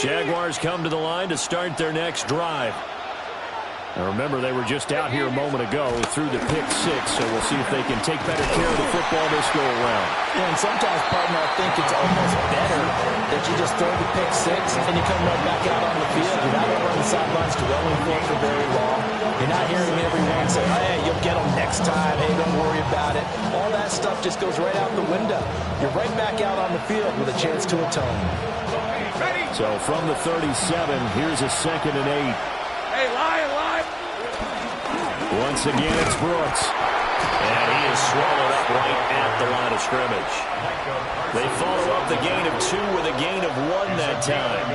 Jaguars come to the line to start their next drive. Now remember, they were just out here a moment ago through the pick six, so we'll see if they can take better care of the football this go-around. Yeah, and sometimes, partner, I think it's almost better that you just throw the pick six and you come right back out on the field. You're not over on the sidelines dwelling for very long. You're not hearing everyone say, hey, you'll get them next time. Hey, don't worry about it. All that stuff just goes right out the window. You're right back out on the field with a chance to atone. So from the 37, here's a 2nd and 8. Hey, Lion. Once again, it's Brooks. And he is swallowed up right at the line of scrimmage. They follow up the gain of 2 with a gain of 1 that time.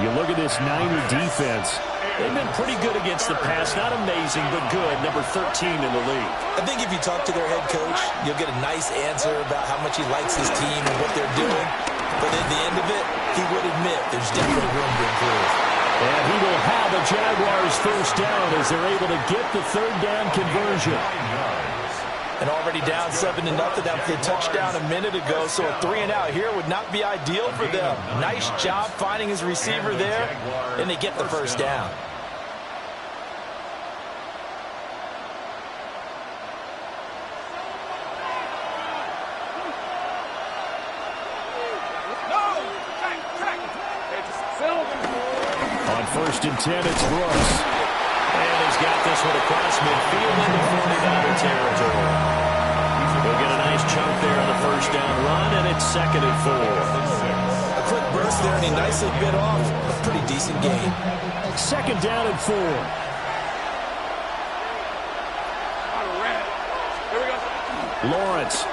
You look at this Niner defense. They've been pretty good against the pass. Not amazing, but good. Number 13 in the league. I think if you talk to their head coach, you'll get a nice answer about how much he likes his team and what they're doing. But at the end of it, he would admit there's definitely room to improve. And he will have a Jaguars first down as they're able to get the 3rd down conversion. And already down 7-0 after the touchdown a minute ago, so a 3-and-out here would not be ideal for them. Nice job finding his receiver there, and they get the first down. On 1st and 10, it's Brooks. And he's got this one across midfield into 49er territory. He'll get a nice chunk there on the first down run, and it's 2nd and 4. A quick burst there, and he nicely bit off a pretty decent gain. 2nd down and 4. Lawrence.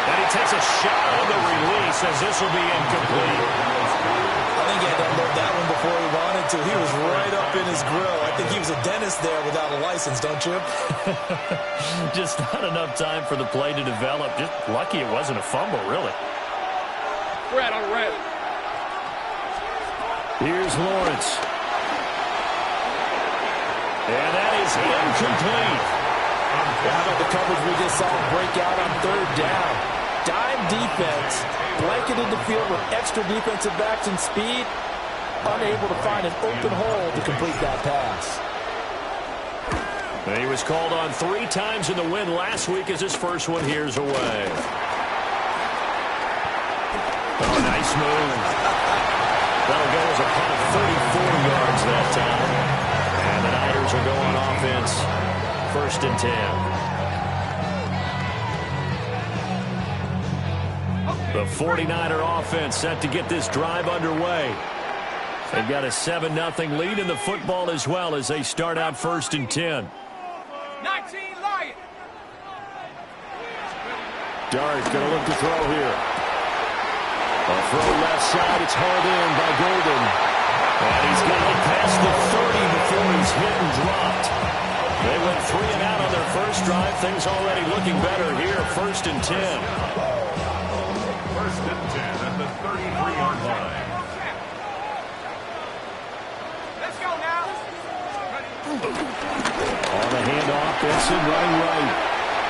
And he takes a shot on the release as this will be incomplete. I think he had to unload that one before he wanted to. He was right up in his grill. I think he was a dentist there without a license, don't you? Just not enough time for the play to develop. Just lucky it wasn't a fumble, really. Red on red. Here's Lawrence. And that is incomplete. How about the coverage we just saw break out on 3rd down? Dime defense, blanketed the field with extra defensive backs and speed, unable to find an open hole to complete that pass. And he was called on 3 times in the win last week as his first one here's away. Oh, nice move. That'll go as a punt of 34 yards that time. And the Niners will go on offense. 1st and 10. The 49er offense set to get this drive underway. They've got a 7-0 lead in the football as well as they start out 1st and 10. 19 Lion. Dart going to look to throw here. A throw left side. It's hauled in by Golden. And he's got it past the 30 before he's hit and dropped. They went 3 and out on their first drive. Things already looking better here. 1st and 10. 1st and 10 at the 33-yard line. Let's go now. On the handoff, Benson running right.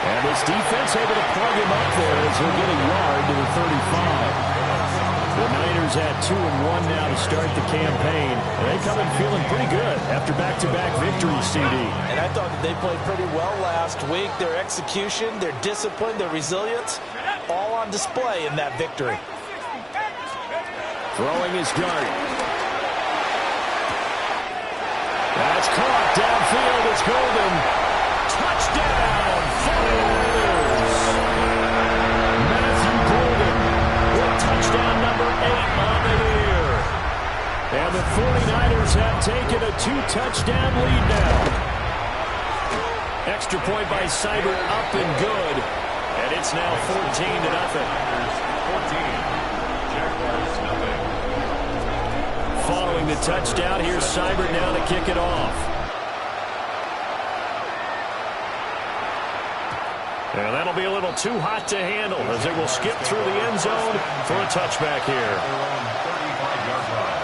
And this defense able to plug him up there as they're getting yard to the 35. The Niners at 2-1 now to start the campaign. And they come in feeling pretty good after back-to-back victories, CD. And I thought that they played pretty well last week. Their execution, their discipline, their resilience, all on display in that victory. Throwing his dart. That's caught downfield. It's Golden. Touchdown, 49ers. Matthew Golden with touchdown number 8 on the year. And the 49ers have taken a 2-touchdown lead now. Extra point by Seibert up and good. And it's now 14-0. 14. Jaguars nothing. Following the touchdown, here's Seibert now to kick it off. And that'll be a little too hot to handle as it will skip through the end zone for a touchback here. 35-yard line.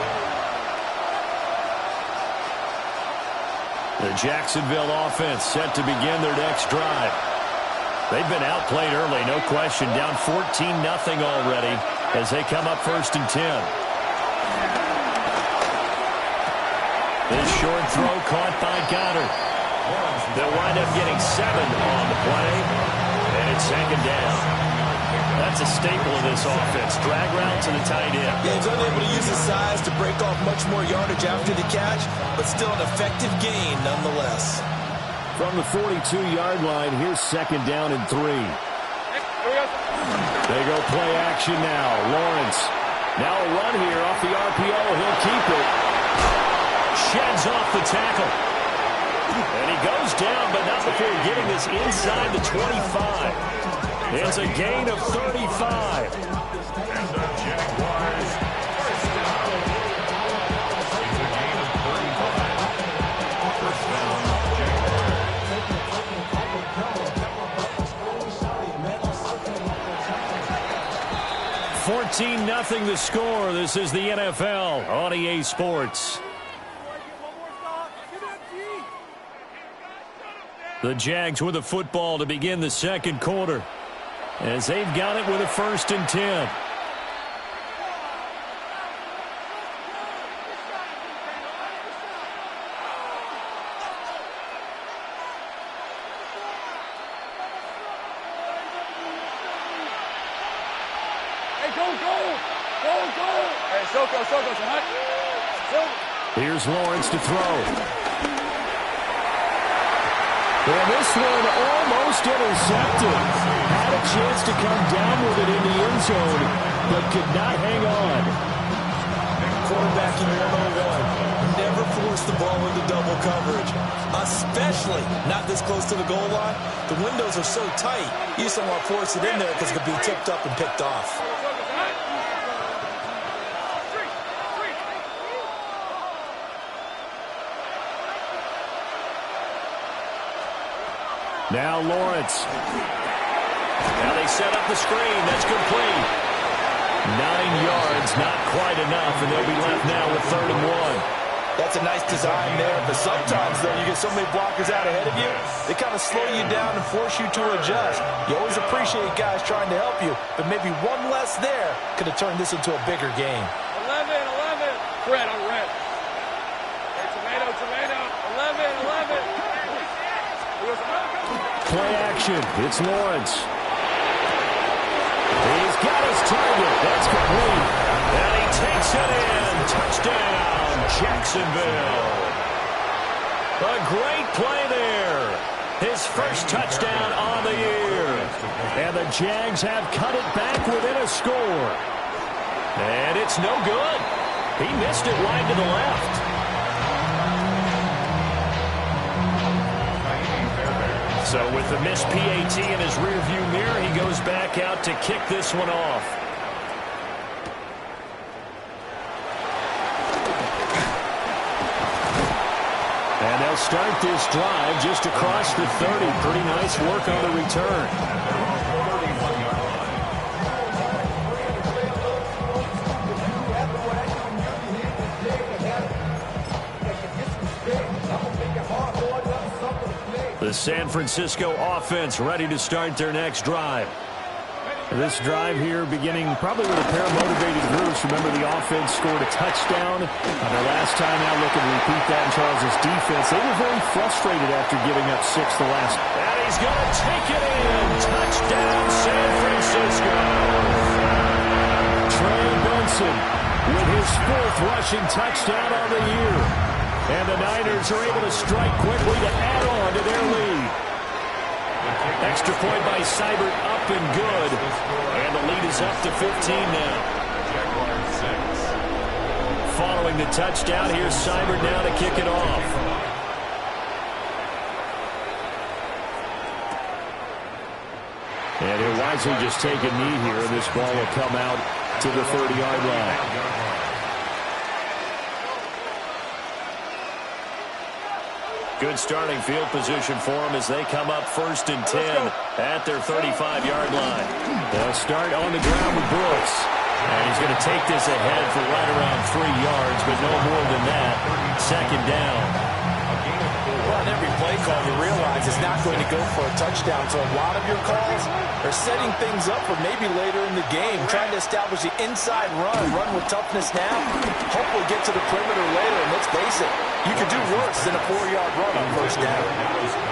The Jacksonville offense set to begin their next drive. They've been outplayed early, no question. Down 14-0 already. as they come up 1st and 10. This short throw caught by Goddard. They'll wind up getting 7 on the play, and it's 2nd down. That's a staple of this offense. Drag route to the tight end. Yeah, he's unable to use his size to break off much more yardage after the catch, but still an effective gain nonetheless. From the 42-yard line, here's 2nd down and 3. They go play action now. Lawrence. Now a run here off the RPO. He'll keep it. Sheds off the tackle. And he goes down, but not before getting this inside the 25. It's a gain of 35. And the Jaguars first down. It's a gain of 35. First down, Jaguars. 14-0 the score. This is the NFL on EA Sports. The Jags with the football to begin the 2nd quarter, as they've got it with a 1st and 10. Hey, go! Hey, Soko tonight. Here's Lawrence to throw. And this one almost intercepted. Had a chance to come down with it in the end zone, but could not hang on. Quarterbacking 101. Never force the ball into double coverage, especially not this close to the goal line. The windows are so tight, you just don't want to force it in there because it could be tipped up and picked off. Now Lawrence. Now they set up the screen. That's complete. 9 yards, not quite enough, and they'll be left now with 3rd and 1. That's a nice design there, but sometimes, though, you get so many blockers out ahead of you, they kind of slow you down and force you to adjust. You always appreciate guys trying to help you, but maybe one less there could have turned this into a bigger game. 11. Red on red. Hey, tomato. 11. Play action. It's Lawrence. He's got his target. That's complete. And he takes it in. Touchdown, Jacksonville. A great play there. His first touchdown on the year. And the Jags have cut it back within a score. And it's no good. He missed it wide to the left. So with the missed PAT in his rearview mirror, he goes back out to kick this one off. And they'll start this drive just across the 30. Pretty nice work on the return. The San Francisco offense ready to start their next drive. This drive here beginning probably with a pair of motivated groups. Remember, the offense scored a touchdown on their last time out. Looking to repeat that in Charles' defense. They were very frustrated after giving up 6 the last. And he's going to take it in. Touchdown, San Francisco. Trey Benson with his 4th rushing touchdown on the year. And the Niners are able to strike quickly to add on to their lead. Extra point by Seibert, up and good. And the lead is up to 15 now. Following the touchdown, here's Seibert now to kick it off. And he'll wisely just take a knee here, and this ball will come out to the 30-yard line. Good starting field position for them as they come up 1st and 10 at their 35-yard line. They'll start on the ground with Brooks. And he's going to take this ahead for right around 3 yards, but no more than that. 2nd down. Well, on every play play call, you realize it's not going to go for a touchdown. So a lot of your calls are setting things up for maybe later in the game, trying to establish the inside run with toughness now, hopefully get to the perimeter later. And let's face it, you could do worse than a 4-yard run on first down.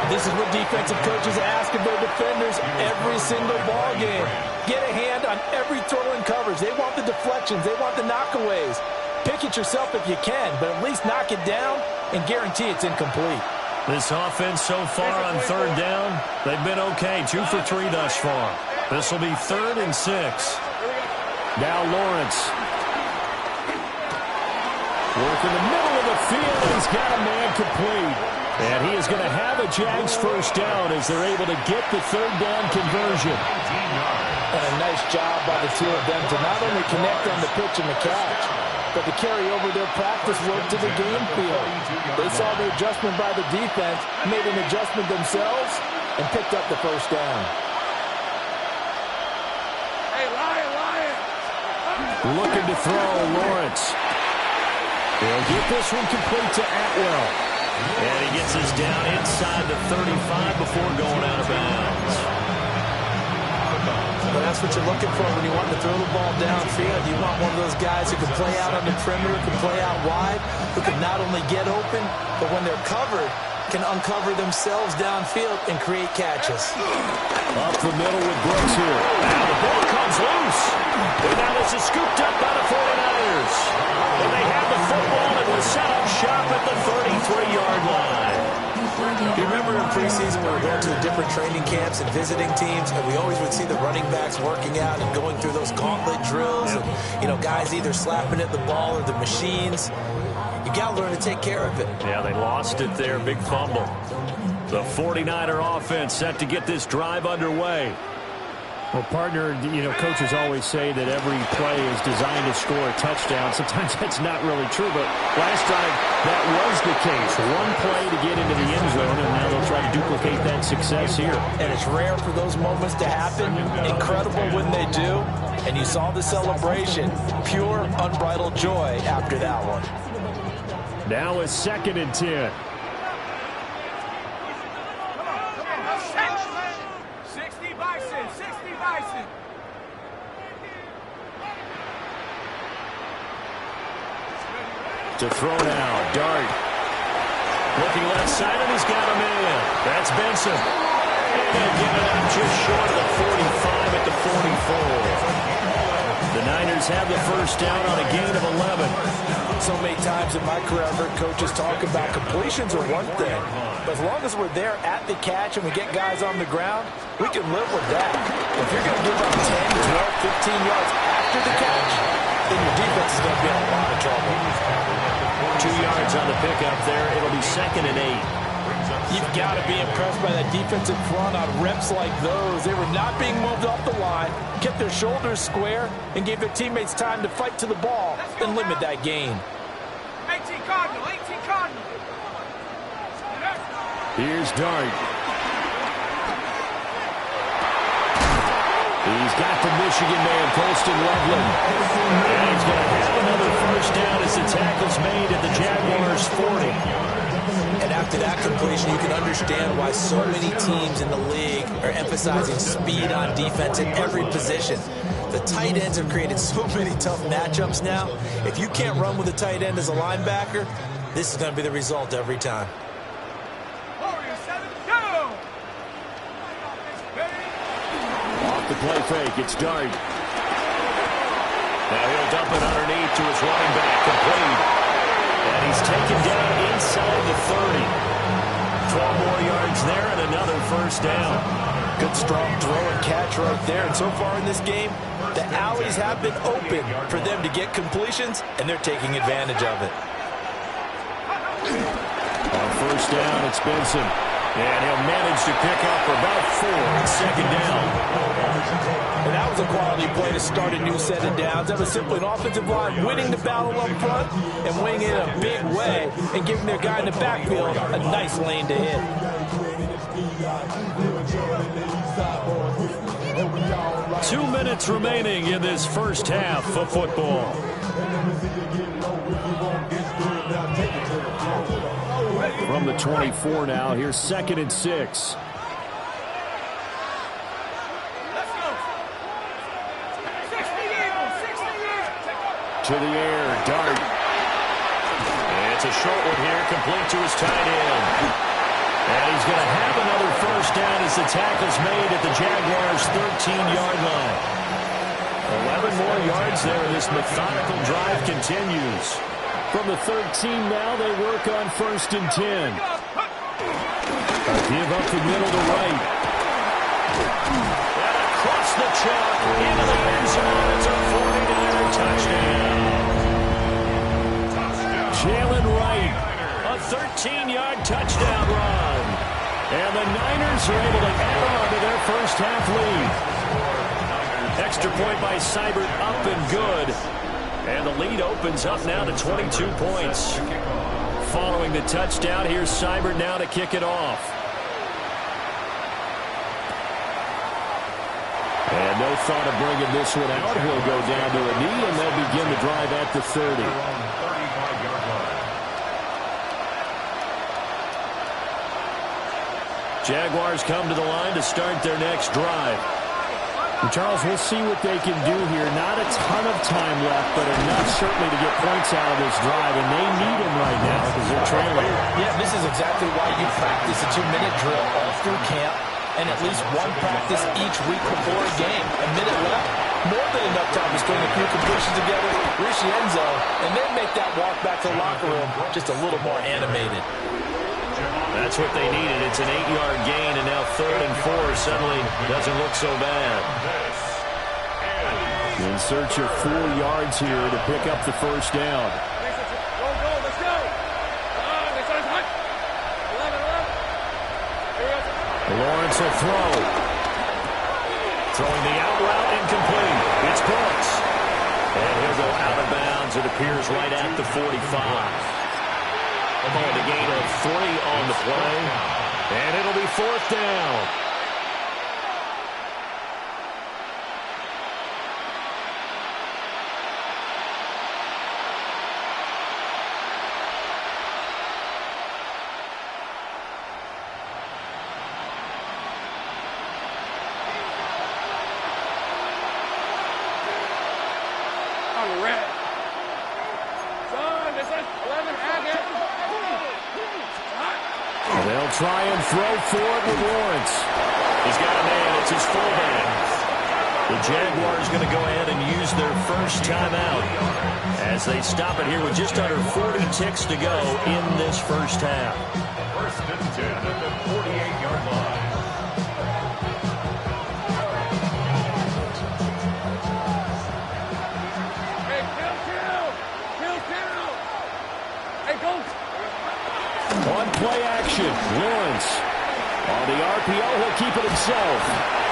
This is what defensive coaches ask of their defenders every single ball game. Get a hand on every throw in coverage. They want the deflections. They want the knockaways. Pick it yourself if you can, but at least knock it down and guarantee it's incomplete. This offense so far on third down, they've been okay. 2 for 3 thus far. This will be 3rd and 6. Now Lawrence. Work in the middle of the field. He's got a man complete. And he is going to have a Jags first down as they're able to get the third down conversion. And a nice job by the two of them to not only connect on the pitch and the catch, but to carry over their practice work to the game field. They saw the adjustment by the defense, made an adjustment themselves, and picked up the first down. Hey, Lion! Looking to throw, Lawrence. They'll get this one complete to Atwell. And he gets us down inside the 35 before going out of bounds. But that's what you're looking for when you want to throw the ball downfield. You want one of those guys who can play out on the perimeter, can play out wide, who can not only get open, but when they're covered, can uncover themselves downfield and create catches. Up the middle with Brooks here. Now the ball comes loose. And now this is scooped up by the 49ers. And they have the football and will set up shop at the 33-yard line. You remember in preseason when we were going to the different training camps and visiting teams, and we always would see the running backs working out and going through those gauntlet drills, and, you know, guys either slapping at the ball or the machines. You got to learn to take care of it. Yeah, they lost it there. Big fumble. The 49er offense set to get this drive underway. Well, partner, you know, coaches always say that every play is designed to score a touchdown. Sometimes that's not really true, but last time that was the case. One play to get into the end zone, and now they'll try to duplicate that success here. And it's rare for those moments to happen. Incredible when they do. And you saw the celebration. Pure, unbridled joy after that one. Now it's 2nd and 10. 60 Bison, 60 Bison. To throw now, Dart. Looking left side, and he's got him in. That's Benson. And give it up just short of the 45 at the 44. The Niners have the first down on a gain of 11. So many times in my career, I've heard coaches talk about completions are one thing, but as long as we're there at the catch and we get guys on the ground, we can live with that. If you're going to give up 10, 12, 15 yards after the catch, then your defense is going to be in a lot of trouble. 2 yards on the pickup there. It'll be 2nd and 8. You've got to be impressed by that defensive front on reps like those. They were not being moved off the line, kept their shoulders square, and gave their teammates time to fight to the ball and limit that gain. 18 Cardinal, 18 Cardinal. Here's Dart. He's got the Michigan man, Colston Loveland. And he's going to have another first down as the tackle's made at the Jaguars' 40. And after that completion, you can understand why so many teams in the league are emphasizing speed on defense in every position. The tight ends have created so many tough matchups now. If you can't run with a tight end as a linebacker, this is going to be the result every time. Off the play fake, it's Dart. Now he'll dump it underneath to his running back, complete. And he's taken down inside the 30. 12 more yards there and another first down. Good strong throw and catch right there. And so far in this game, the alleys have been open for them to get completions, and they're taking advantage of it. On first down, it's Benson. And he'll manage to pick up about 4 on 2nd down. And that was a quality play to start a new set of downs. That was simply an offensive line winning the battle up front and winning it in a big way and giving their guy in the backfield a nice lane to hit. 2 minutes remaining in this first half of football. From the 24 now, here's 2nd and 6. To the air, Dart. It's a short one here, complete to his tight end. And he's going to have another first down as the tackle's made at the Jaguars' 13-yard line. 11 more yards there, and this methodical drive continues. From the 13 now, they work on 1st and 10. A give up the middle to right. And across the chalk, into the end zone. It's a 49er touchdown. Jalen Wright. A 13-yard touchdown run. And the Niners are able to add on to their first half lead. Extra point by Seibert, up and good. And the lead opens up now to 22 points. Following the touchdown, here's Seibert now to kick it off. And no thought of bringing this one out. He'll go down to a knee, and they'll begin the drive at the 30. Jaguars come to the line to start their next drive. And Charles, we'll see what they can do here. Not a ton of time left, but enough certainly to get points out of this drive, and they need them right now because they're trailing. Yeah, this is exactly why you practice a 2-minute drill all through camp and at least one practice each week before a game. A minute left, more than enough time to string a few completions together, reach the end zone, and then make that walk back to the locker room just a little more animated. That's what they needed. It's an 8-yard gain, and now 3rd and 4 suddenly doesn't look so bad. In search of 4 yards here to pick up the first down. Let's go. Lawrence will throw. Throwing the out route, incomplete. It's Brooks. And he'll go out of bounds, it appears, right at the 45. Called a gain of 3 on the play, and it'll be 4th down. I'm red. Son, this is 11 Agate. They'll try and throw for it with Lawrence. He's got a man. It's his fullback. The Jaguars going to go ahead and use their first timeout as they stop it here with just under 40 ticks to go in this first half. 1st and 10 at the 48-yard line. Hey, kill. Hey, go. On play action, Lawrence. On the RPO, he'll keep it himself.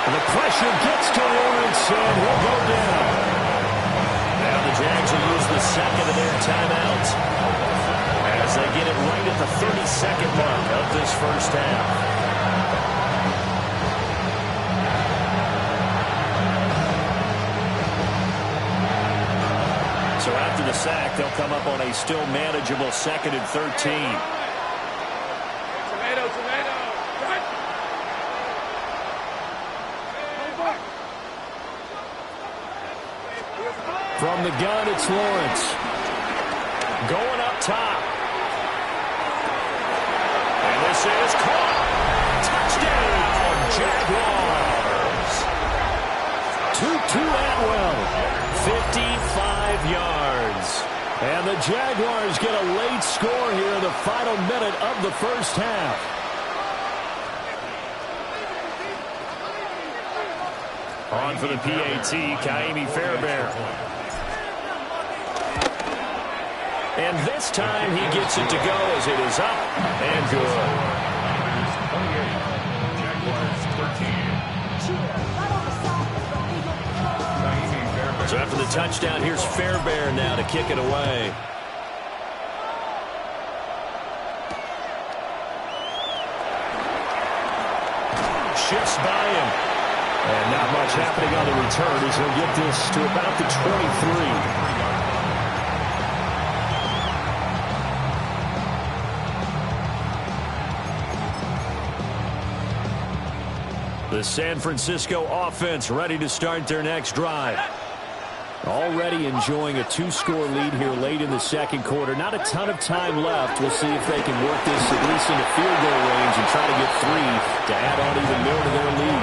And the pressure gets to Lawrence, and he'll go down. Now the Jags will use the second of their timeouts as they get it right at the 32nd mark of this first half. So after the sack, they'll come up on a still manageable 2nd and 13. From the gun, it's Lawrence. Going up top. And this is caught. Touchdown, Jaguars. Tutu Atwell. 55 yards. And the Jaguars get a late score here in the final minute of the first half. On for the PAT, Ka'imi Fairbairn. And this time he gets it to go as it is up and good. Jaguars 13. So after the touchdown, here's Fairbairn now to kick it away. Shifts by him. And not much happening on the return as he'll get this to about the 23. The San Francisco offense ready to start their next drive. Already enjoying a 2-score lead here late in the second quarter. Not a ton of time left. We'll see if they can work this at least into field goal range and try to get 3 to add on even more to their lead.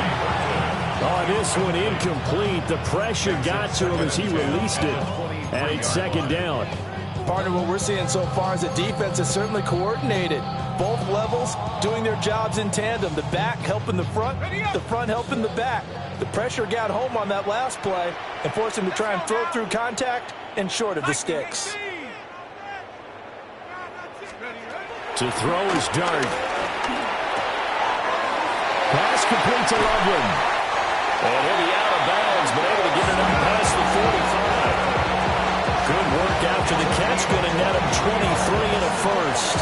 Oh, this one incomplete. The pressure got to him as he released it. And it's second down. Partner, what we're seeing so far is the defense is certainly coordinated. Both levels doing their jobs in tandem. The back helping the front helping the back. The pressure got home on that last play and forced him to try and throw through contact and short of the sticks. To throw is Dart. Pass complete to Loveland. And he'll be out of bounds, but able to get it up past the 45. Good work after the catch. Going to net him 23 and a first.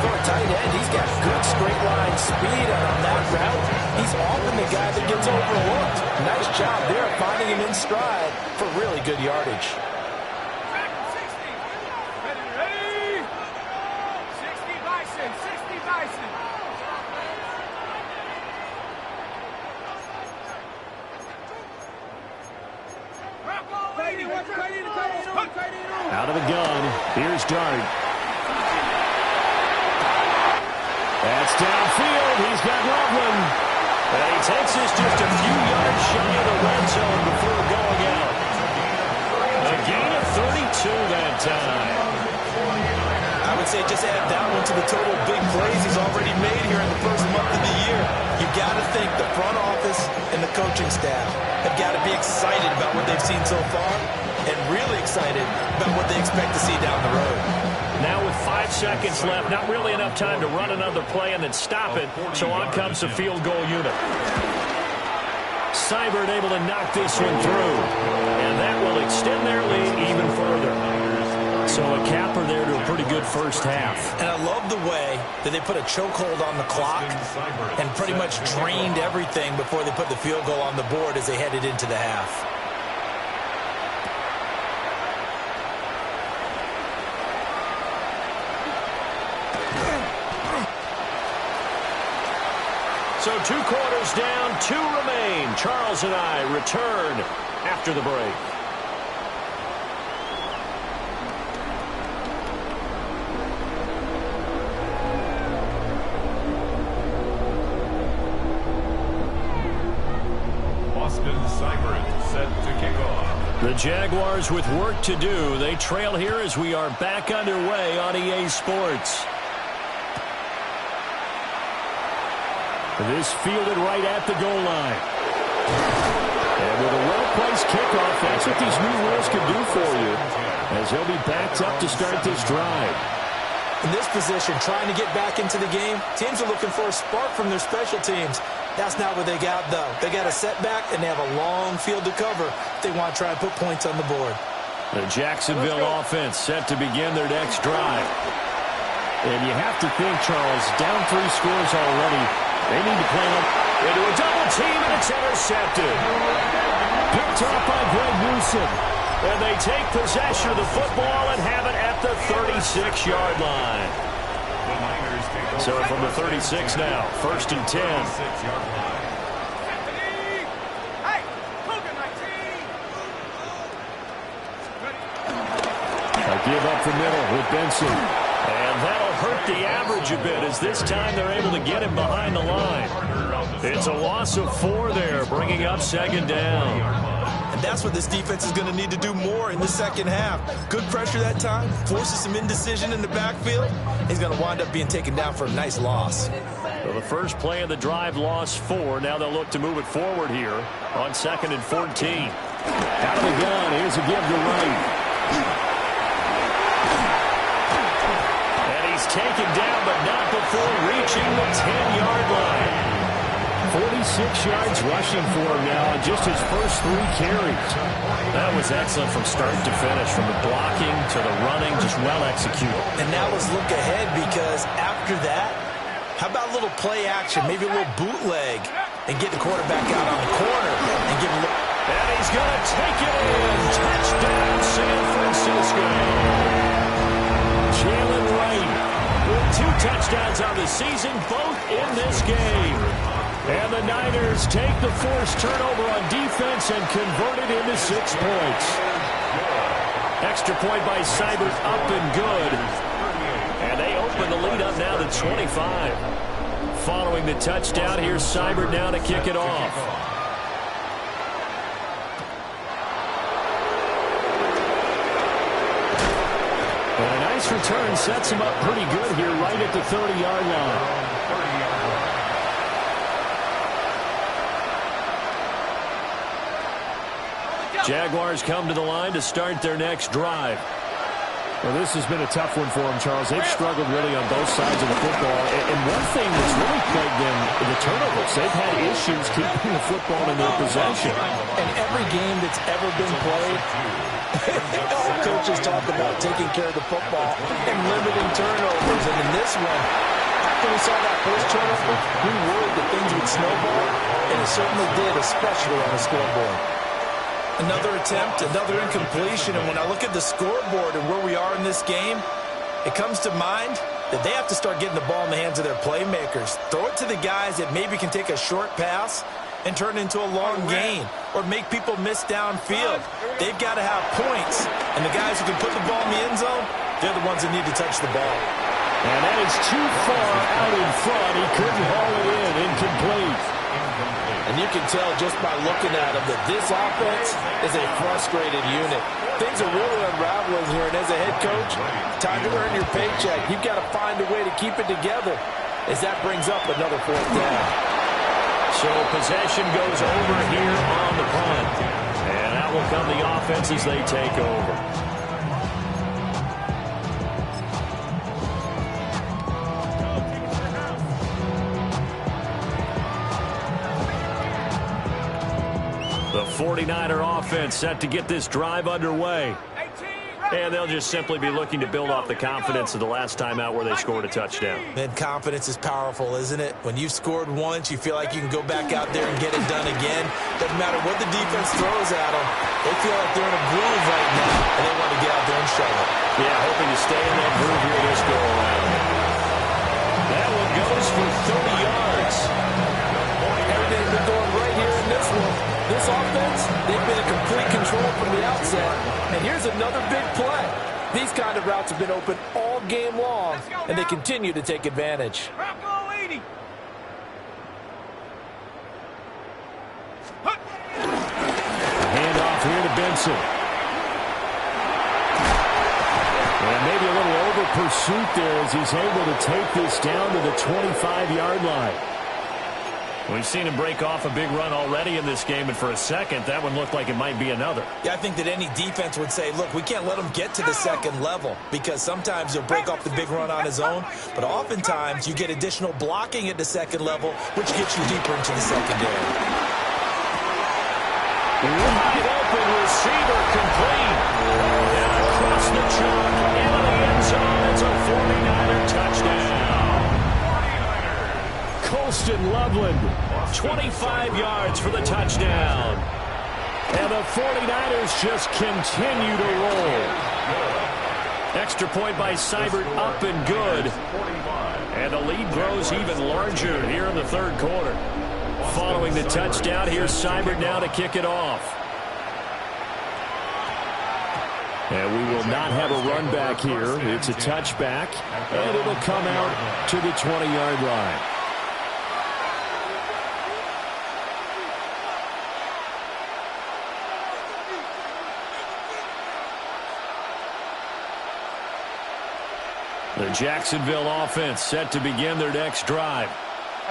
For a tight end, he's got good straight line speed, and on that route, he's often the guy that gets overlooked. Nice job there finding him in stride for really good yardage. 60 Bison, 60 Bison. Out of the gun. Here's Dart. That's downfield. He's got Loveland. And he takes us just a few yards shy of the red zone before going out. A gain of 32 that time. I would say just add that one to the total big plays he's already made here in the first month of the year. You got to think the front office and the coaching staff have got to be excited about what they've seen so far and really excited about what they expect to see down the road. Now with 5 seconds left, not really enough time to run another play and then stop it, so on comes the field goal unit. Seibert able to knock this one through, and that will extend their lead even further. So a capper there to a pretty good first half. And I love the way that they put a chokehold on the clock and pretty much drained everything before they put the field goal on the board as they headed into the half. So 2 quarters down, 2 remain. Charles and I return after the break. Austin Seibert set to kick off. The Jaguars with work to do. They trail here as we are back underway on EA Sports. This fielded right at the goal line. And with a well-placed kickoff, that's what these new rules can do for you, as they'll be backed up to start this drive. In this position, trying to get back into the game, teams are looking for a spark from their special teams. That's not what they got, though. They got a setback, and they have a long field to cover if they want to try and put points on the board. The Jacksonville offense set to begin their next drive. And you have to think, Charles, down 3 scores already. They need to play up into a double team, and it's intercepted. Picked off by Greg Newsome. And they take possession of the football and have it at the 36-yard line. So from the 36 now, 1st and 10. Hey, Cougar 19. A give up the middle with Benson. And that'll hurt the average a bit as this time they're able to get him behind the line. It's a loss of 4 there, bringing up 2nd down. And that's what this defense is going to need to do more in the second half. Good pressure that time, forces some indecision in the backfield. He's going to wind up being taken down for a nice loss. So the first play of the drive lost 4. Now they'll look to move it forward here on 2nd and 14. Out of the gun, here's a give to right. Taken down, but not before reaching the 10-yard line. 46 yards rushing for him now on just his first 3 carries. That was excellent from start to finish, from the blocking to the running, just well executed. And now let's look ahead, because after that, how about a little play action, maybe a little bootleg, and get the quarterback out on the corner and give him a look. And he's going to take it in. Touchdown, San Francisco. Jalen Wright with 2 touchdowns on the season, both in this game. And the Niners take the forced turnover on defense and convert it into 6 points. Extra point by Seibert, up and good. And they open the lead up now to 25. Following the touchdown, here's Seibert now to kick it off. And a nice return sets him up pretty good here right at the 30-yard line. Jaguars come to the line to start their next drive. Well, this has been a tough one for them, Charles. They've struggled really on both sides of the football. And one thing that's really plagued them, the turnovers. They've had issues keeping the football in their possession. And every game that's ever been played, all coaches talk about taking care of the football and limiting turnovers. And in this one, after we saw that first turnover, we worried that things would snowball. And it certainly did, especially on the scoreboard. Another attempt, another incompletion, and when I look at the scoreboard and where we are in this game, it comes to mind that they have to start getting the ball in the hands of their playmakers. Throw it to the guys that maybe can take a short pass and turn it into a long gain or make people miss downfield. They've got to have points, and the guys who can put the ball in the end zone, they're the ones that need to touch the ball. And that is too far out in front. He couldn't haul it in. Incomplete. And you can tell just by looking at him that this offense is a frustrated unit. Things are really unraveling here, and as a head coach, time to earn your paycheck. You've got to find a way to keep it together as that brings up another 4th down. So possession goes over here on the punt. And out will come the offense as they take over. The 49er offense set to get this drive underway. And they'll just simply be looking to build off the confidence of the last time out where they scored a touchdown. Man, confidence is powerful, isn't it? When you've scored once, you feel like you can go back out there and get it done again. Doesn't matter what the defense throws at them. They feel like they're in a groove right now, and they want to get out there and show it. Yeah, hoping to stay in that groove here this go-around. That one goes for 30 yards. Everything's been going right here in this one. This offense, they've been in complete control from the outset. And here's another big play. These kind of routes have been open all game long, and they continue to take advantage. Handoff here to Benson. And maybe a little over pursuit there as he's able to take this down to the 25-yard line. We've seen him break off a big run already in this game, and for a second, that one looked like it might be another. Yeah, I think that any defense would say, look, we can't let him get to the second level because sometimes he'll break off the big run on his own, but oftentimes you get additional blocking at the second level, which gets you deeper into the secondary. Wide open receiver complete. And across the chalk into the end zone. It's a 49er touchdown. Colston Loveland, 25 yards for the touchdown. And the 49ers just continue to roll. Extra point by Seibert, up and good. And the lead grows even larger here in the third quarter. Following the touchdown, here's Seibert now to kick it off. And we will not have a run back here. It's a touchback, and it'll come out to the 20-yard line. The Jacksonville offense set to begin their next drive.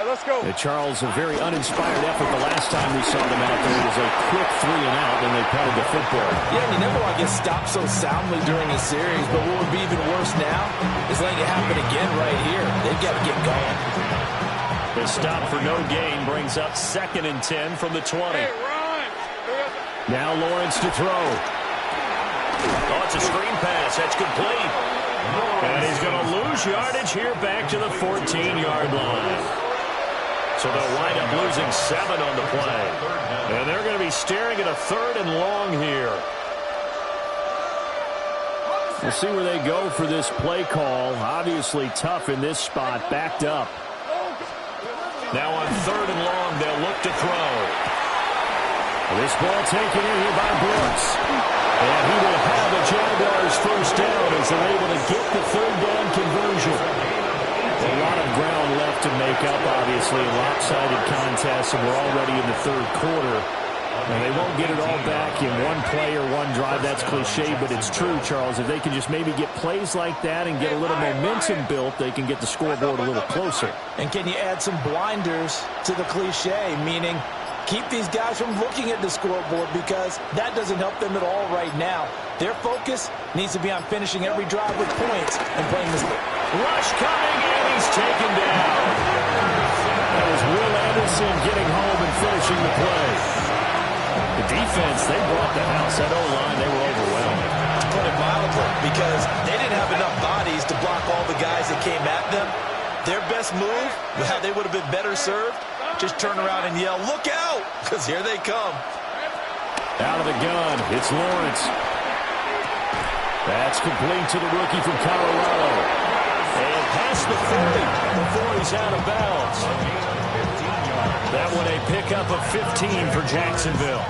Let's go. Charles, a very uninspired effort the last time we saw them out there. It was a quick 3 and out, and they punted the football. Yeah, and you never want to get stopped so soundly during a series, but what would be even worse now is letting it happen again right here. They've got to get going. The stop for no gain brings up 2nd and 10 from the 20. Hey, run. Now Lawrence to throw. Oh, it's a screen pass. That's complete. And he's going to lose yardage here back to the 14-yard line. So they'll wind up losing 7 on the play. And they're going to be staring at a 3rd and long here. We'll see where they go for this play call. Obviously tough in this spot, backed up. Now on 3rd and long, they'll look to throw. This ball taken in here by Brooks. And he will have the Jaguars first down as they're able to get the 3rd down conversion. A lot of ground left to make up, obviously. A lopsided contest, and we're already in the 3rd quarter. And they won't get it all back in one play or one drive. That's cliche, but it's true, Charles. If they can just maybe get plays like that and get a little momentum built, they can get the scoreboard a little closer. And can you add some blinders to the cliche, meaning keep these guys from looking at the scoreboard, because that doesn't help them at all right now. Their focus needs to be on finishing every drive with points and playing this. Rush coming, and he's taken down. That was Will Anderson getting home and finishing the play. The defense, they brought the house. That O-line, they were overwhelmed. To put it mildly, because they didn't have enough bodies to block all the guys that came at them. Their best move, how they would have been better served, just turn around and yell, "Look out!" because here they come. Out of the gun, it's Lawrence. That's complete to the rookie from Colorado. And past the 40 before he's out of bounds. That one a pickup of 15 for Jacksonville.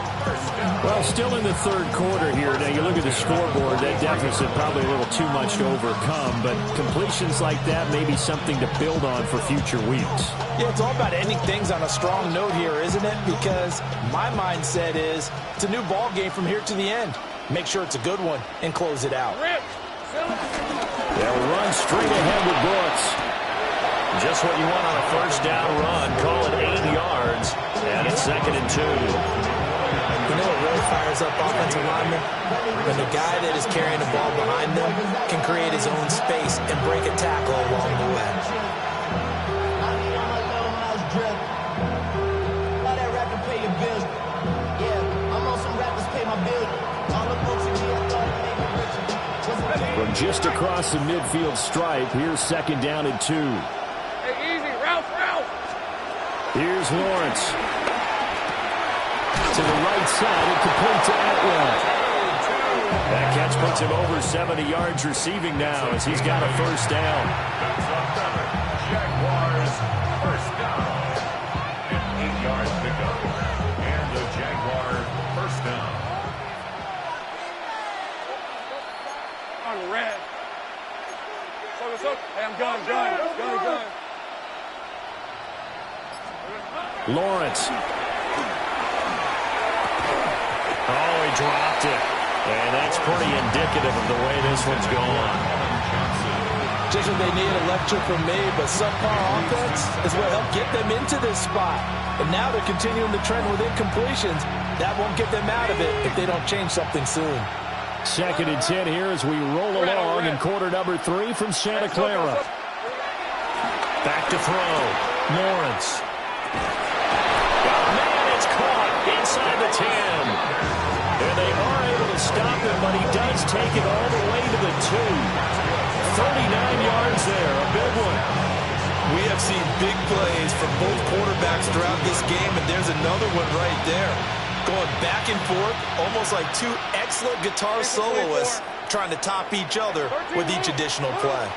Well, still in the 3rd quarter here. Now, you look at the scoreboard, that deficit probably a little too much to overcome, but completions like that may be something to build on for future weeks. Yeah, it's all about ending things on a strong note here, isn't it? Because my mindset is it's a new ball game from here to the end. Make sure it's a good one and close it out. They'll run straight ahead with Brooks. Just what you want on a 1st down run. Call it 8 yards, and it's 2nd and 2. You know what really fires up offensive linemen? When the guy that is carrying the ball behind them can create his own space and break a tackle along the way. From just across the midfield stripe, here's 2nd down and 2. Hey, easy, Ralph. Here's Lawrence. To the right side and complete to Atwell. That catch puts him over 70 yards receiving now as he's got a 1st down. Jaguars first down. An 8-yard pickup. And the Jaguar first down. On red. So. Hey, I'm gun. Lawrence. Oh, he dropped it. And that's pretty indicative of the way this one's going. Just what they need, a lecture from me, but subpar offense is what helped get them into this spot. And now they're continuing the trend with incompletions. That won't get them out of it if they don't change something soon. 2nd and 10 here as we roll along in quarter number 3 from Santa Clara. Back to throw. Lawrence. Man, it's caught inside the 10. And they are able to stop him, but he does take it all the way to the 2. 39 yards there, a big one. We have seen big plays from both quarterbacks throughout this game, and there's another one right there. Going back and forth, almost like two excellent guitar soloists trying to top each other with each additional play.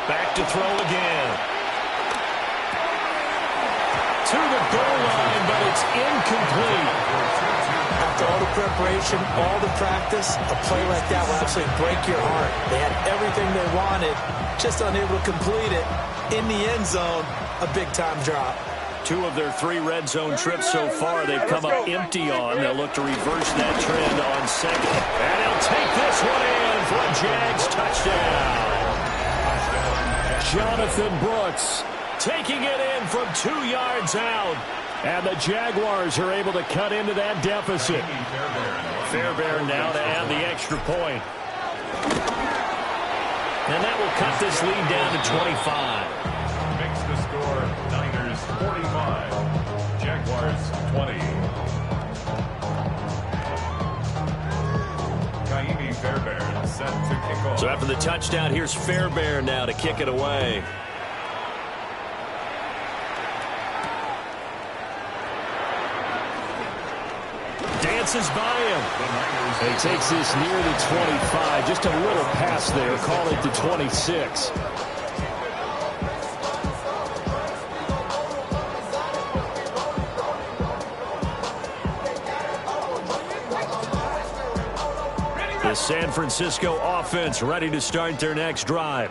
Back to throw again. To the goal line, but it's incomplete. After all the preparation, all the practice, a play like that will absolutely break your heart. They had everything they wanted, just unable to complete it. In the end zone, a big-time drop. 2 of their 3 red zone trips so far they've come up empty on. They'll look to reverse that trend on 2nd. And he'll take this one in for a Jags touchdown. Jonathan Brooks taking it in from 2 yards out. And the Jaguars are able to cut into that deficit. Fairbairn now to add the extra point. And that will cut this lead down to 25. Makes the score Niners 45, Jaguars 20. Kaimi Fairbairn set to kick off. So after the touchdown, here's Fairbairn now to kick it away. Dances by him. He takes this near the 25. Just a little pass there. Call it the 26. The San Francisco offense ready to start their next drive.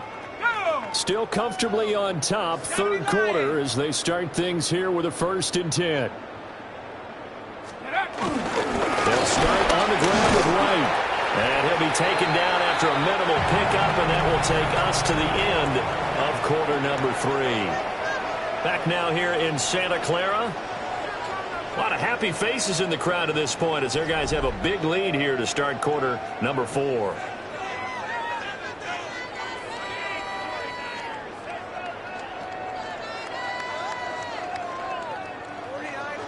Still comfortably on top, third quarter, as they start things here with a 1st and 10. They'll start on the ground with Wright. And he'll be taken down after a minimal pickup, and that will take us to the end of quarter number 3. Back now here in Santa Clara. A lot of happy faces in the crowd at this point as their guys have a big lead here to start quarter number 4.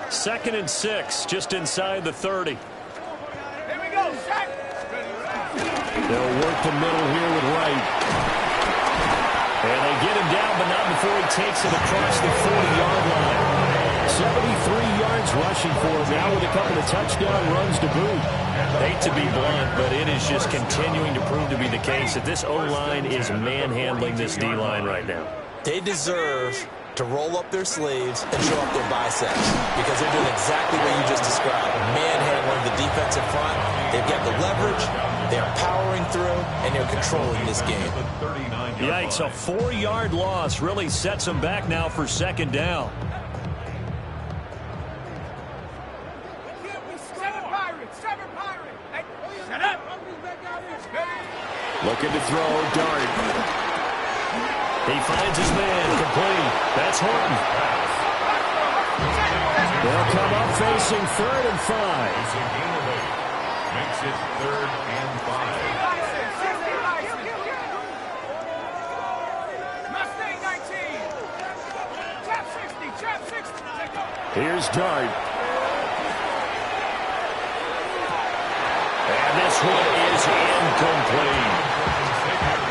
Second and 6, just inside the 30. Here we go, Shaq. They'll work the middle here with Wright. And they get him down, but not before he takes it across the 40-yard line. 73 yards rushing for him now with a couple of touchdown runs to boot. Hate to be blunt, but it is just continuing to prove to be the case that this O-line is manhandling this D-line right now. They deserve to roll up their sleeves and show up their biceps because they're doing exactly what you just described. Manhandling the defensive front. They've got the leverage. They're powering through, and they're controlling this game. Yikes, a 4-yard loss really sets them back now for 2nd down. Looking to throw, Dart. He finds his man, complete. That's Horton. They'll come up facing 3rd and 5. Makes it 3rd and 5. Mustang 19. Trap 60. Here's Dart. And this one is incomplete.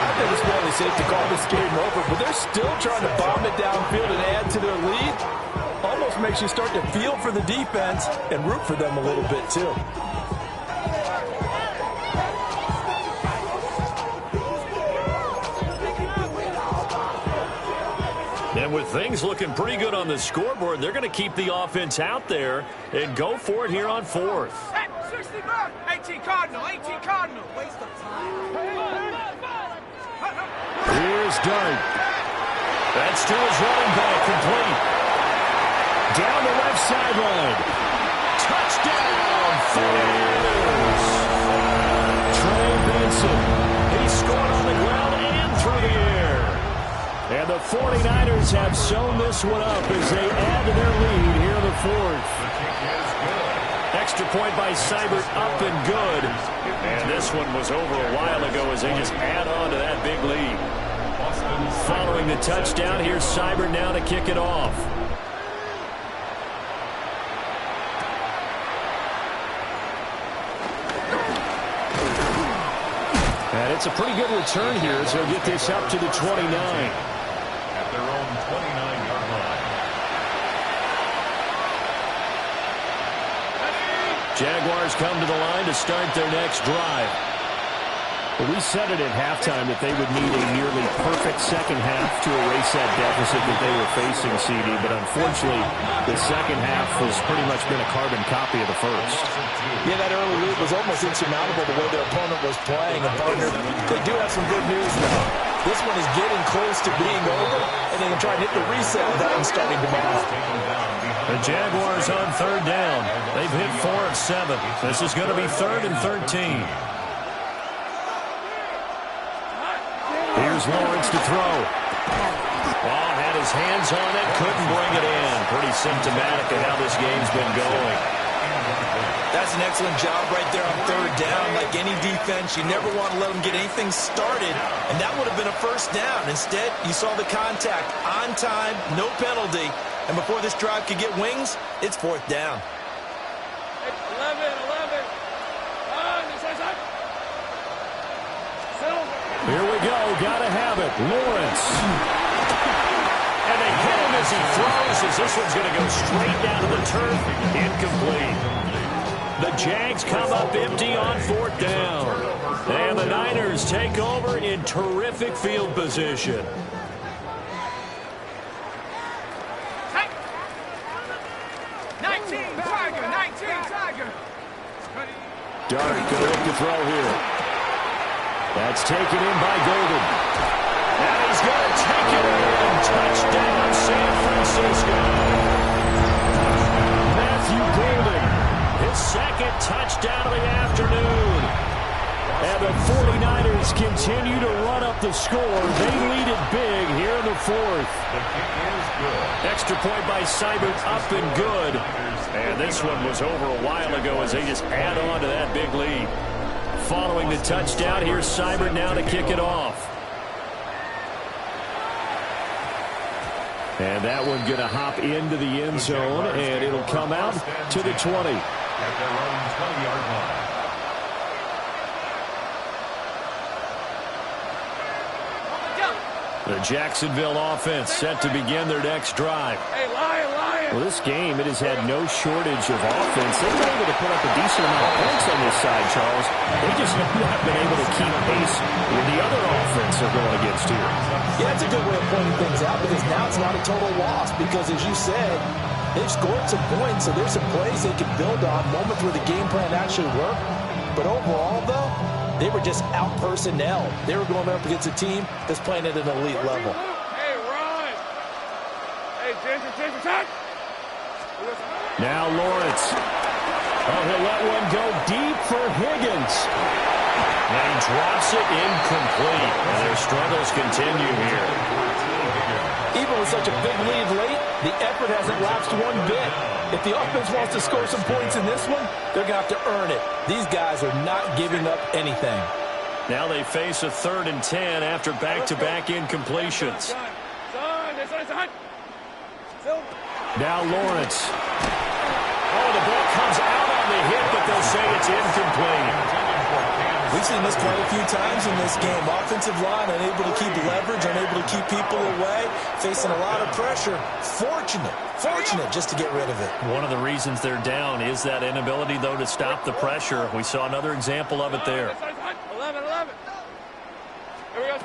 I think it's fairly safe to call this game over, but they're still trying to bomb it downfield and add to their lead. Almost makes you start to feel for the defense and root for them a little bit, too. And with things looking pretty good on the scoreboard, they're going to keep the offense out there and go for it here on 4th. 60 back. 18 Cardinal. Waste of time. Here's Dart. That's still his running back, complete. Down the left sideline. Touchdown, 49ers. Trey Benson. He scored on the ground and through the air. And the 49ers have sewn this one up as they add to their lead here in the 4th. Extra point by Seibert, up and good. And this one was over a while ago as they just add on to that big lead. Following the touchdown, here's Seibert now to kick it off. And it's a pretty good return here as they'll get this up to the 29. At their own 29-yard line. Jaguars come to the line to start their next drive. Well, we said it at halftime that they would need a nearly perfect second half to erase that deficit that they were facing, CD. But unfortunately, the second half has pretty much been a carbon copy of the first. Yeah, that early lead was almost insurmountable the way their opponent was playing. And partner, they do have some good news now. This one is getting close to being over, and they can try and hit the reset button starting tomorrow. The Jaguars on 3rd down. They've hit 4 of 7. This is going to be 3rd and 13. Here's Lawrence to throw. Oh, had his hands on it, couldn't bring it in. Pretty symptomatic of how this game's been going. That's an excellent job right there on 3rd down. Like any defense, you never want to let them get anything started, and that would have been a 1st down. Instead, you saw the contact on time, no penalty, and before this drive could get wings, it's 4th down. 11. Here we go. Gotta have it. Lawrence. And they hit him as he throws, as this one's going to go straight down to the turf. Incomplete. The Jags come up empty on 4th down. And the Niners take over in terrific field position. Hey. 19 Tiger. Dart going to look to throw here. That's taken in by Golden. And he's going to take it in. Touchdown, San Francisco. Matthew Golden, his second touchdown of the afternoon. And the 49ers continue to run up the score. They lead it big here in the fourth. The kick is good. Extra point by Seibert, up and good. And this one was over a while ago as they just add on to that big lead. Following the touchdown, here's Seibert now to kick it off. And that one going to hop into the end zone, and it'll come out to the 20. At their own 20-yard line. The Jacksonville offense set to begin their next drive. Hey, Lion! Well, this game, it has had no shortage of offense. They've been able to put up a decent amount of points on this side, Charles. They just haven't been able to keep pace with the other offense they're going against here. Yeah, it's a good way of pointing things out because now it's not a total loss because, as you said, they've scored some points, so there's some plays they can build on, moments where the game plan actually worked. But overall, though, they were just out personnel. They were going up against a team that's playing at an elite level. Hey, Ron! Hey, Ginger, touch! Now Lawrence. Oh, he'll let one go deep for Higgins. And he drops it incomplete. And their struggles continue here. Even with such a big lead late, the effort hasn't lapsed one bit. If the offense wants to score some points in this one, they're going to have to earn it. These guys are not giving up anything. Now they face a 3rd and 10 after back-to-back incompletions. Now Lawrence. Oh, the ball comes out on the hit, but they'll say it's incomplete. We've seen this quite a few times in this game. Offensive line unable to keep leverage, unable to keep people away, facing a lot of pressure. Fortunate just to get rid of it. One of the reasons they're down is that inability, though, to stop the pressure. We saw another example of it there. 11. Here we go.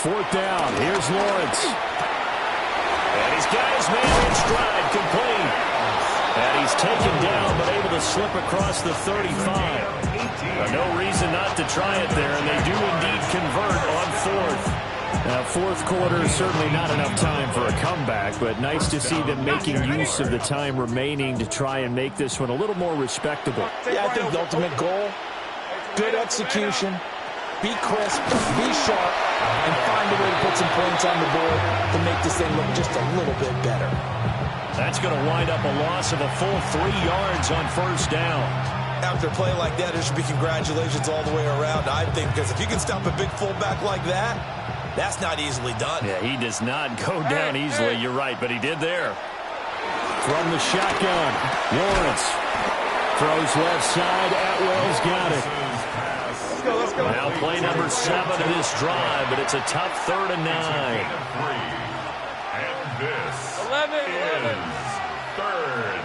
4th down. Here's Lawrence. And he's got his man in stride, complete. And he's taken down, but able to slip across the 35. No reason not to try it there, and they do indeed convert on 4th. Now, 4th quarter, certainly not enough time for a comeback, but nice to see them making use of the time remaining to try and make this one a little more respectable. Yeah, I think the ultimate goal, good execution, be crisp, be sharp, and find a way to put some points on the board to make this thing look just a little bit better. That's going to wind up a loss of a full 3 yards on 1st down. After a play like that, there should be congratulations all the way around, I think, because if you can stop a big fullback like that, that's not easily done. Yeah, he does not go down easily, you're right, but he did there. From the shotgun, Lawrence throws left side. Atwell's got it. Let's go. Now play number 7 of this drive, but it's a tough 3rd and 9. And this 11. is 3rd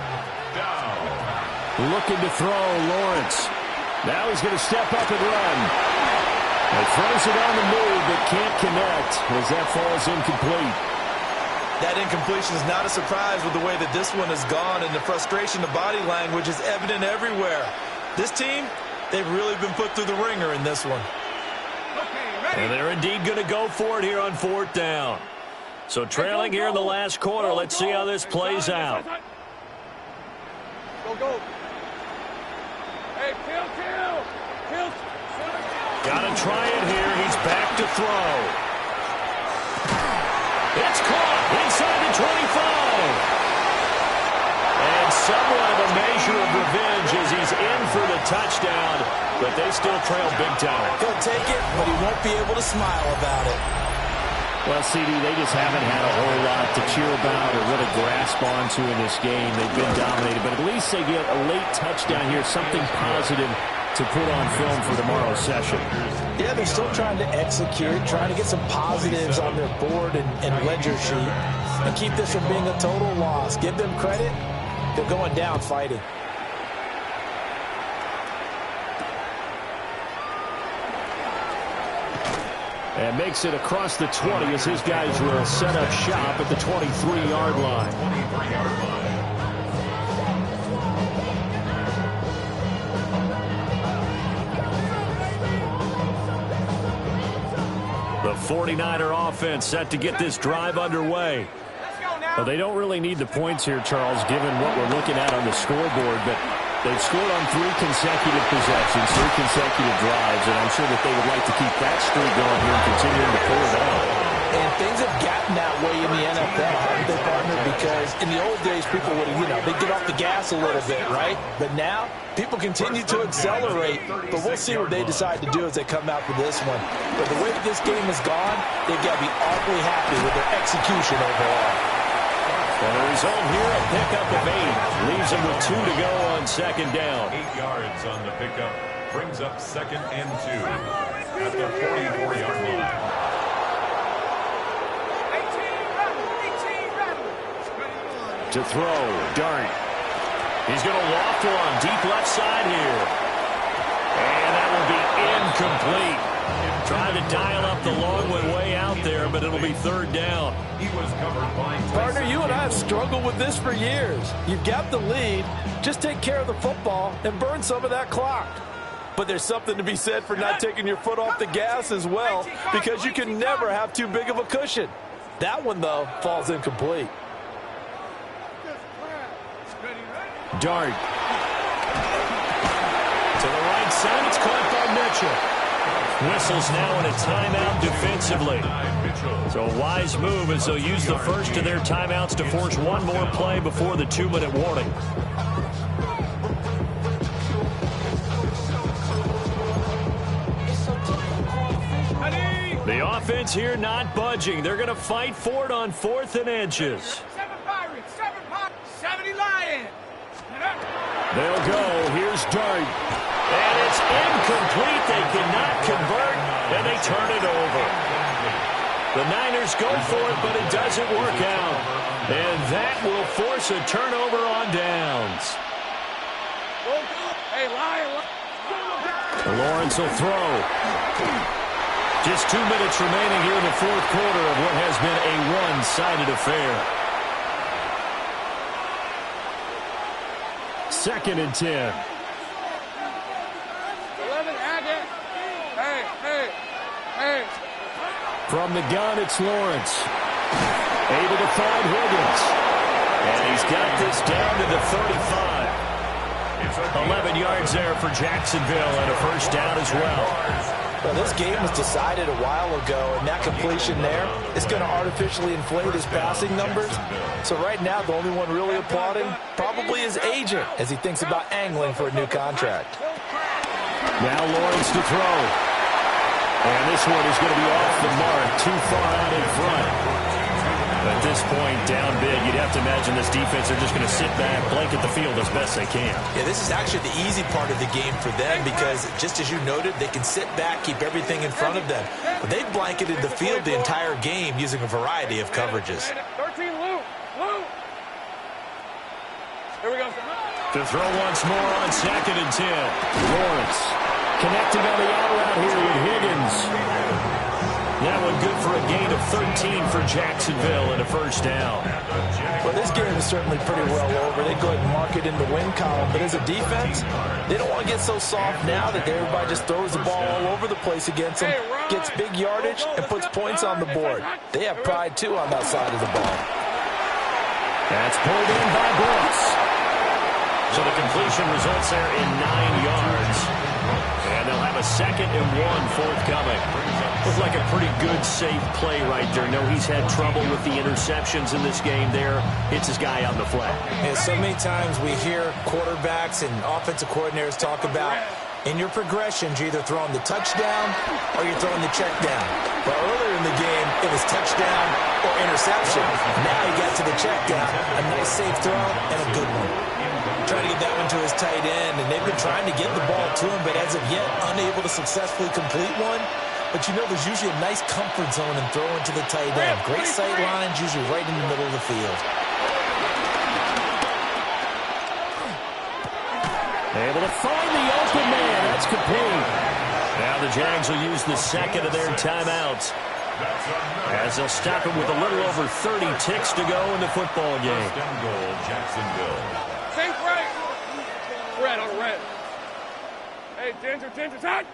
down. Looking to throw, Lawrence. Now he's going to step up and run. He throws it on the move, but can't connect as that falls incomplete. That incompletion is not a surprise with the way that this one has gone, and the frustration, the body language is evident everywhere. This team, they've really been put through the ringer in this one. And they're indeed going to go for it here on 4th down. So trailing here in the last quarter, let's see how this plays out. Go. Hey, kill. Got to try it here. He's back to throw. It's caught inside the 25. And somewhat of a measure of revenge as he's in for the touchdown, but they still trail big time. He'll take it, but he won't be able to smile about it. Well, CD, they just haven't had a whole lot to cheer about or really grasp onto in this game. They've been dominated, but at least they get a late touchdown here, something positive to put on film for tomorrow's session. Yeah, they're still trying to execute, trying to get some positives on their board and ledger sheet and keep this from being a total loss. Give them credit. They're going down fighting. And makes it across the 20 as his guys will set up shop at the 23-yard line. 23-yard line. 49er offense set to get this drive underway. Well, they don't really need the points here, Charles, given what we're looking at on the scoreboard, but they've scored on 3 consecutive possessions, 3 consecutive drives, and I'm sure that they would like to keep that streak going here and continuing to pull it out. And things have gotten that way in the NFL, haven't they, partner? Because in the old days, people would, they'd get off the gas a little bit, right? But now, people continue to accelerate. But we'll see what they decide to do as they come out for this one. But the way that this game has gone, they've got to be awfully happy with their execution overall. And the result here, a pickup of 8. Leaves them with 2 to go on second down. 8 yards on the pickup. Brings up 2nd and 2 at the 44-yard line. To throw, Dart. He's going to loft one deep left side here. And that will be incomplete. Trying to dial up the long one way out there, but it'll be 3rd down. He was covered by Partner, you and I have struggled with this for years. You've got the lead. Just take care of the football and burn some of that clock. But there's something to be said for not taking your foot off the gas as well, because you can never have too big of a cushion. That one, though, falls incomplete. Dart. To the right side, it's caught by Mitchell. Whistles now in a timeout defensively. So a wise move as they'll use the first of their timeouts to force one more play before the 2-minute warning. The offense here not budging. They're going to fight for it on 4th and inches. 7 Pirates, 70 Lions. They'll go. Here's Dart. And it's incomplete. They cannot convert, and they turn it over. The Niners go for it, but it doesn't work out. And that will force a turnover on downs. Hey, Lion. Lawrence will throw. Just 2 minutes remaining here in the 4th quarter of what has been a one-sided affair. 2nd and 10. 11, Agate. Hey. From the gun, it's Lawrence. Able to find Higgins. And he's got this down to the 35. 11 yards there for Jacksonville and a 1st down as well. Well, this game was decided a while ago, and that completion there is going to artificially inflate his passing numbers. So right now, the only one really applauding probably his agent as he thinks about angling for a new contract. Now Lawrence to throw. And this one is going to be off the mark, too far out in front. At this point, down big, you'd have to imagine this defense are just going to sit back, blanket the field as best they can. Yeah, this is actually the easy part of the game for them because, just as you noted, they can sit back, keep everything in front of them. But they've blanketed the field the entire game using a variety of coverages. 13, Lou. Here we go. To throw once more on 2nd and 10. Lawrence connecting on the out route here with Higgins. That one good for a gain of 13 for Jacksonville and a 1st down. Well, this game is certainly pretty well over. They go ahead and mark it in the win column. But as a defense, they don't want to get so soft now that everybody just throws the ball all over the place against them, gets big yardage, and puts points on the board. They have pride, too, on that side of the ball. That's pulled in by Brooks. So the completion results there in 9 yards. And they'll have a 2nd and 1 forthcoming. Looked like a pretty good, safe play right there. No, he's had trouble with the interceptions in this game there. Hits his guy on the flat. And so many times we hear quarterbacks and offensive coordinators talk about in your progressions, you're either throwing the touchdown or you're throwing the check down. But earlier in the game, it was touchdown or interception. Now he got to the check down. A nice, safe throw and a good one. Trying to get that one to his tight end, and they've been trying to get the ball to him, but as of yet, unable to successfully complete one. But you know there's usually a nice comfort zone in throwing to the tight end. Great sight lines, usually right in the middle of the field. Able to find the open man. That's complete. Now the Jags will use the 2nd of their timeouts as they'll stop him with a little over 30 ticks to go in the football game. Goal, Jacksonville. Safe right. Red on red. Hey, Ginger, side.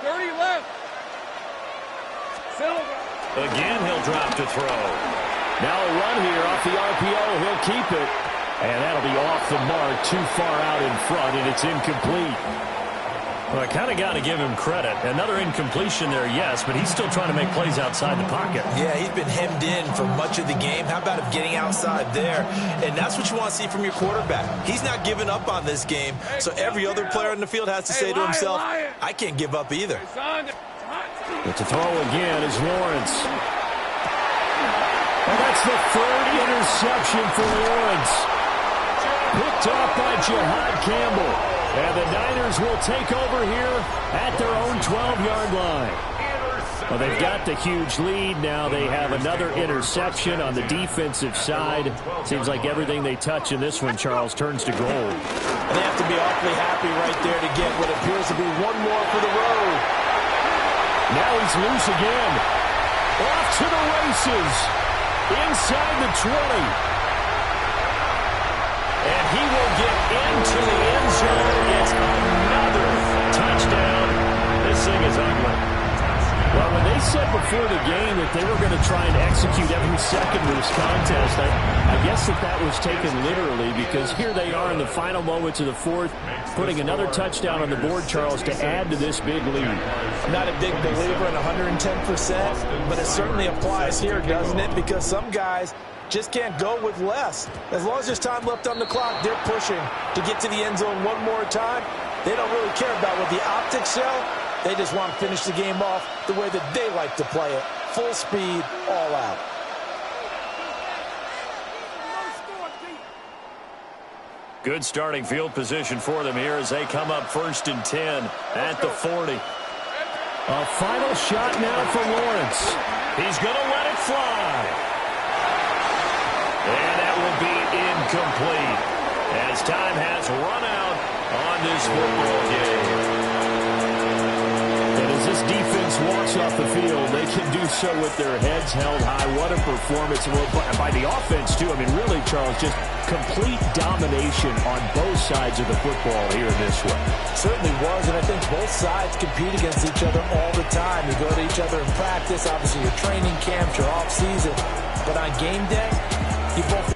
30 left. Again, he'll drop to throw. Now a run here off the RPO. He'll keep it. And that'll be off the mark, too far out in front, and it's incomplete. Well, I kind of got to give him credit. Another incompletion there, yes, but he's still trying to make plays outside the pocket. Yeah, he's been hemmed in for much of the game. How about him getting outside there? And that's what you want to see from your quarterback. He's not giving up on this game, so every other player in the field has to say to himself, I can't give up either. But to throw again is Lawrence. And that's the third interception for Lawrence. Picked off by Jihad Campbell. And the Niners will take over here at their own 12-yard line. Well, they've got the huge lead. Now they have another interception on the defensive side. Seems like everything they touch in this one, Charles, turns to gold. And they have to be awfully happy right there to get what appears to be one more for the road. Now he's loose again. Off to the races. Inside the 20. And he will get into the end zone. It's another touchdown. This thing is ugly. Well, when they said before the game that they were going to try and execute every second of this contest, I guess that was taken literally, because here they are in the final moments of the fourth, putting another touchdown on the board, Charles, to add to this big lead. I'm not a big believer in 110%, but it certainly applies here, doesn't it? Because some guys just can't go with less. As long as there's time left on the clock, they're pushing to get to the end zone one more time. They don't really care about what the optics show. They just want to finish the game off the way that they like to play it. Full speed, all out. Good starting field position for them here as they come up 1st and 10 at the 40. A final shot now for Lawrence. He's going to let it fly. And that will be incomplete as time has run out on this football game. And as this defense walks off the field, they can do so with their heads held high. What a performance by the offense, too. I mean, really, Charles, just complete domination on both sides of the football here this one. Certainly was, and I think both sides compete against each other all the time. You go to each other in practice, obviously your training camps, your off-season. But on game day, you both